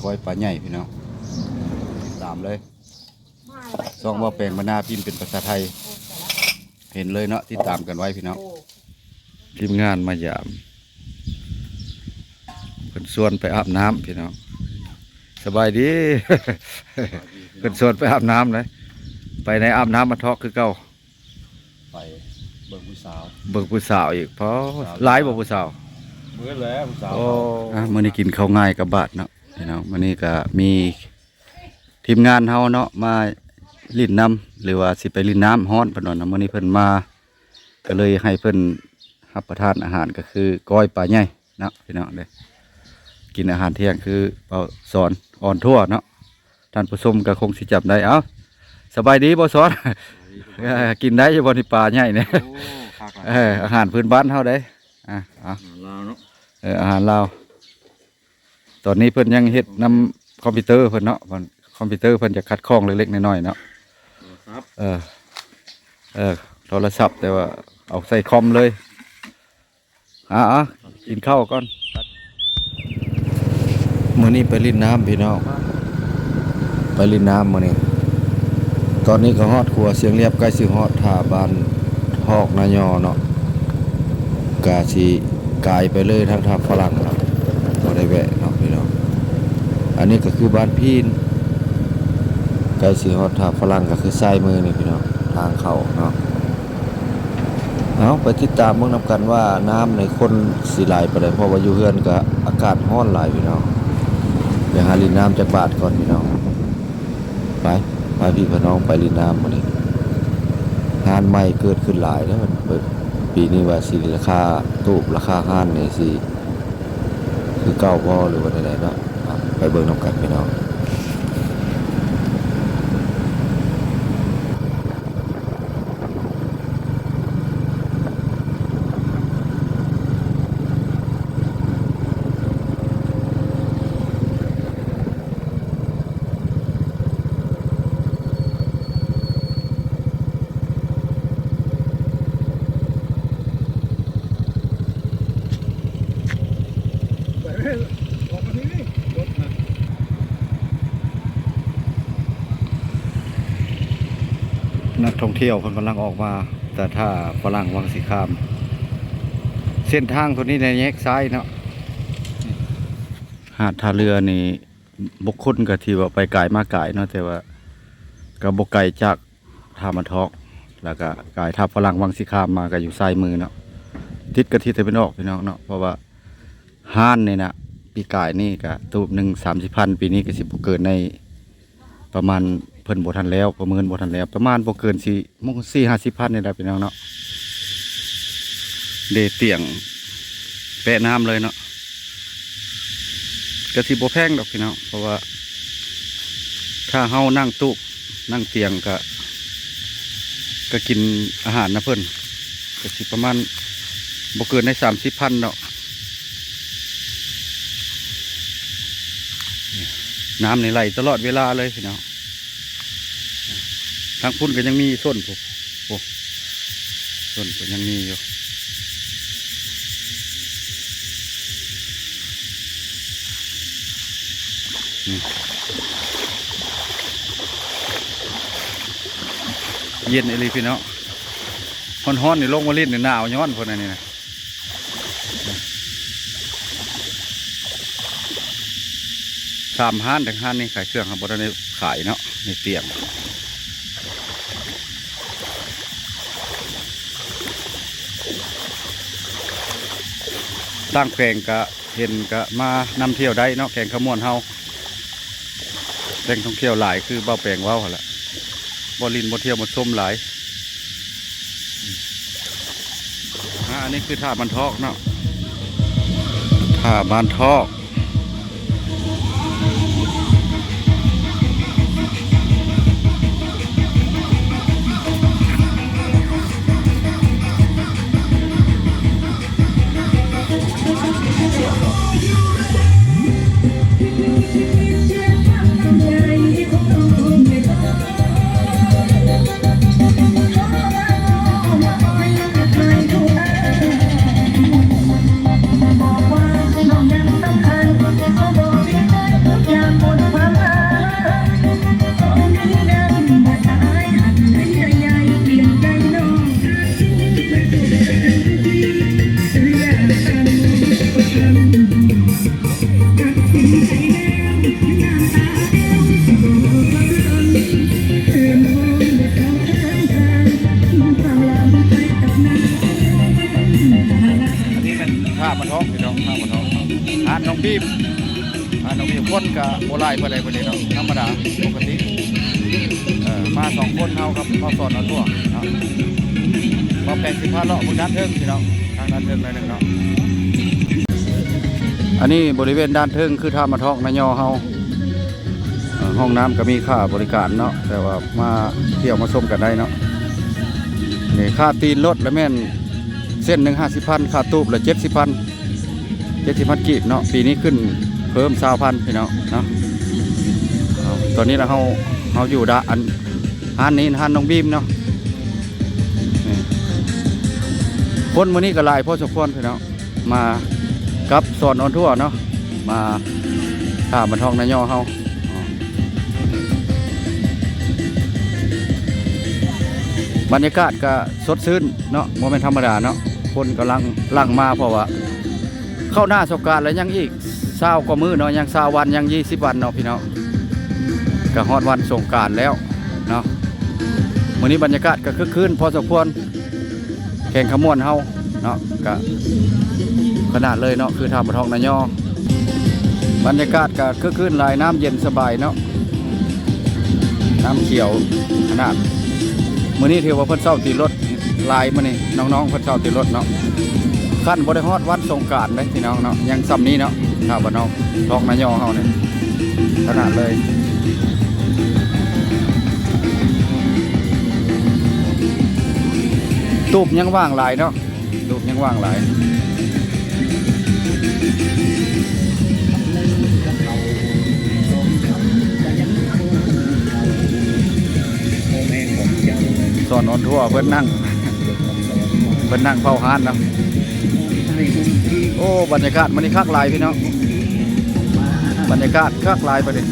ก้อยปลาใหญ่พี่น้องตามเลยซองว่าแปลงมะนาวพิมพ์เป็นภาษาไทยเห็นเลยเนาะที่ตามกันไว้พี่น้องทีมงานมายามเป็นส่วนไปอาบน้ำพี่น้องสบายดี เป็นส่วนไปอาบน้ำเลยไปในอาบน้ำมาทอกคือเก่าไปเบิ่งผู้สาว เบิกผู้สาวอีกเพราะหลายบ่ผู้สาว เมื่อแล้วผู้สาว โอ้มื้อนี้กินข้าวง่ายกับบาทเนาะพี่น้องมื้อนี้ก็มีทีมงานเฮาเนาะมาลิ้นน้ำหรือว่าสิไปลิ้นน้ำฮ้อนเพิ่นว่ามื้อนี้เพิ่นมาก็เลยให้เพิ่นรับประทานอาหารก็คือก้อยปลาใหญ่เนาะพี่น้องเด้กินอาหารเที่ยงคือเปาสอนอ่อนทั่วเนาะท่านผู้ชมก็คงสิจับได้เอ้าสบายดีบ่สอน กินได้อยู่บ่ที่ปลาใหญ่เนี่ยอาหารพื้นบ้านเฮาได้ลาวเนาะอาหารลาวตอนนี้เพิ่นยังเฮ็ดนำคอมพิวเตอร์เพิ่นเนาะคอมพิวเตอร์เพิ่นจะคัดข้องเล็กๆน้อยๆเนาะครับโทรศัพท์แต่ว่าเอาใส่คอมเลยกินข้าวก่อนมื้อนี้ไปลิ้นน้ำพี่น้องไปลิ้นน้ำมื้อนี้ตอนนี้ก็ฮอดขัวเสียงเรียบใกล้สิฮอดท่าบ้านฮอกนายอเนาะกาสิกายไปเลยทางท่าฝรั่งครับบ่ได้แวะเนาะพี่น้องอันนี้ก็คือบ้านพีนใกล้สิฮอดท่าฝรั่งก็คือซ้ายมือนี่พี่น้องทางเข้าเนาะเอาไปติดตามเบิ่งนำกันว่าน้ำในคนสิไหลไปได้เพราะว่าอยู่เฮือนก็อากาศร้อนหลายพี่น้องไปหาลินน้ำจากบาทก่อนพี่น้องไปพี่น้องไปลินน้ำมื้อนี้งานใหม่เกิดขึ้นหลายแล้วมันเปิดปีนี้ว่าสิราคาตู้ราคาห้านนี่สิคือเก่าบ่หรือว่าใดๆเนาะไปเบิ่งนำกันพี่น้องนักท่องเที่ยวเพิ่นกำลังออกมาแต่ถ้าฝรั่งวังสีคามเส้นทางตัวนี้ในแยกซ้ายเนาะหาดท่าเรือนี่บุคคลก็ที่ว่าไปไกลมาไกลเนาะแต่ว่าก็บ่ไกลจากท่ามันทอกแล้วก็ไกลท่าฝรั่งวังสีคามมาก็อยู่ซ้ายมือเนาะทิศกับทิศตะวันออกพี่น้องเนาะเพราะว่าห้านนี่นะปีกายนี่ก็ตูบหนึ่ง30,000ปีนี้ก็สิบ่เกินในประมาณเพิ่นบ่ทันแล้วประเมินบ่ทันแล้วประมาณบ่เกิน4-50,000นี่แหละพี่น้องเนาะเดเตียงแปะน้ำเลยเนาะก็สิบ่แพงดอกพี่น้องเพราะว่าถ้าเฮานั่งตู้นั่งเตียงก็กินอาหารนะเพิ่นก็สิประมาณบ่เกินใน30,000เนาะน้ำในไหลตลอดเวลาเลยพี่น้องทางพุ่นก็ยังมีส้นส้นก็ยังมีอยู่เย็นเลยพี่น้องฮ้อนๆนี่ลงมาเล่นนี่หนาวย้อนพวกนั้นนี่นะ3 ห้านแต่ห้านนี่ขายเครื่องครับบริษัทขายเนาะในเตียงตั้งแปลงก็เห็นก็มานำเที่ยวได้เนาะแข่งขมวนเฮาแข่งท่องเที่ยวหลายคือเบ้าแปลงว้าวละบอลินบอเที่ยวบอส้มหลายอันนี้คือท่าบ้านทอกเนาะท่าบ้านทอกบอกว่าน้องยังต้องหา นี้คนก็บ่หลายปานใดปานใดเนาะธรรมดาปกติมา2คนเฮาครับเฮาสอนเอาทั่วเนาะบ่แปลงสิพาเลาะบนด้านเทิงพี่น้องทางด้านเทิงหน่อยนึงเนาะอันนี้บริเวณด้านเทิงคือท่ามาทอกนายอเฮาห้องน้ำก็มีค่าบริการเนาะแต่ว่ามาเที่ยวมาชมกันได้เนาะนี่ค่าตีนรถแล้วแม่นเส้นหนึ่ง50,000ค่าตูบละ70,000กีบเนาะปีนี้ขึ้นเพิ่ม20,000พี่น้องเนาะตอนนี้เราอยู่ด้านห้านนี้ห้านน้องบีมเนาะคนวันนี้ก็หลายพอสมควรพี่น้องมากับสอนออนทั่วเนาะมาท่ามาทองนายอเฮาบรรยากาศก็สดชื่นเนาะโมเมนต์ธรรมดาเนาะคนกำลังลั่งมาเพราะว่าเข้าหน้าสงกรานต์แล้วยังอีก20กว่ามื้อเนาะยัง20วันยัง20วันเนาะพี่น้องก็ฮอดวันสงกรานต์แล้วเนาะมื้อนี้บรรยากาศก็คึกคืนพอสมควรแข่งขมวนเฮาเนาะก็ขนาดเลยเนาะคือท่ามาทองนายอบรรยากาศก็คึกคืนหลายน้ำเย็นสบายเนาะน้ำเขียวขนาดมื้อนี้ถือว่าเพิ่นเช้าตีรถลายมื้อนี้น้องๆเพิ่นเช้าตีรถเนาะขั้นบ่ได้ฮอดวันสงกรานต์เลยพี่น้องเนาะยังซ้ำนี้เนาะท่าบ้านน้องทองนายอเฮาเนี่ยขนาดเลยตูบยังว่างหลายเนาะตูบยังว่างหลายสอนออนทั่วเพิ่นนั่งเฝ้าห้านนะโอ้บรรยากาศมันนี่คักหลายพี่น้องบรรยากาศคักหลายไปเลย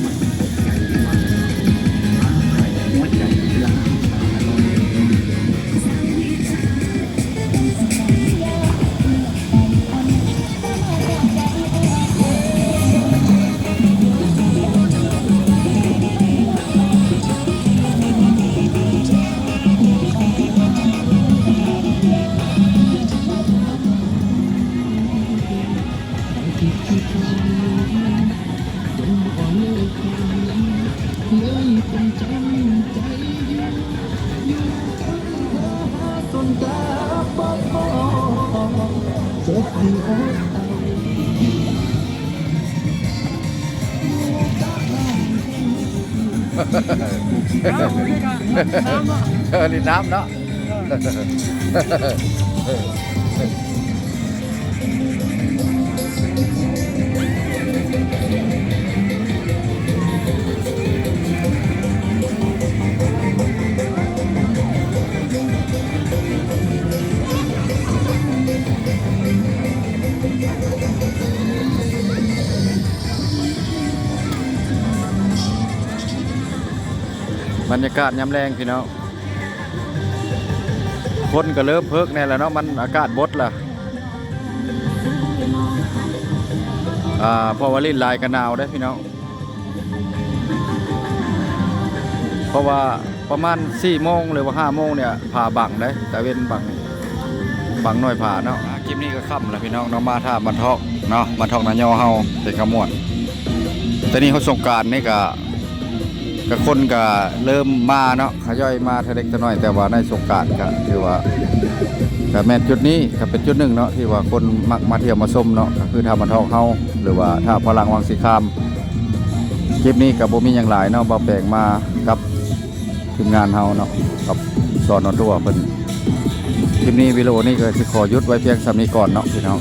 ลินน้ำเนาะบรรยากาศยามแรงพี่น้องคนก็เริ่มเพิกแน่แล้วเนาะมันอากาศบดล่ะพอว่าลิ้นลายกันหนาวได้พี่น้องเพราะว่าประมาณ4 โมงหรือว่า5 โมงเนี่ยผ่าบังได้แต่เว้นบังหน่อยผ่าเนาะคลิปนี้ก็ค่ำแล้วพี่น้องเนาะมาท่าบันทอกเนาะบันทอกนายอเฮาเป็นขมวดแต่นี่เขาสงกรานต์นี่ก็คนก็เริ่มมาเนาะขย่อยมาทีเล็กทีน้อยแต่ว่าในสงกรานต์ก็ถือว่าก็แม่นจุดนี้ก็เป็นจุดหนึ่งเนาะที่ว่าคนมักมาเที่ยวมาชมเนาะก็คือท่าบันทอกเฮาหรือว่าท่าพลังวังสีคามคลิปนี้กับโบมีอย่างหลายเนาะบ่แปลงมากับทีมงานเฮาเนาะกับสอนอทั่วเพิ่นคลิปนี้วิดีโอนี้ก็สิขอหยุดไว้เพียงสำนี้ก่อนเนาะพี่น้อง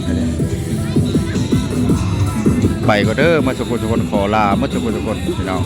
ไปก็เด้อมาสุขขอลามาสุขพี่น้อง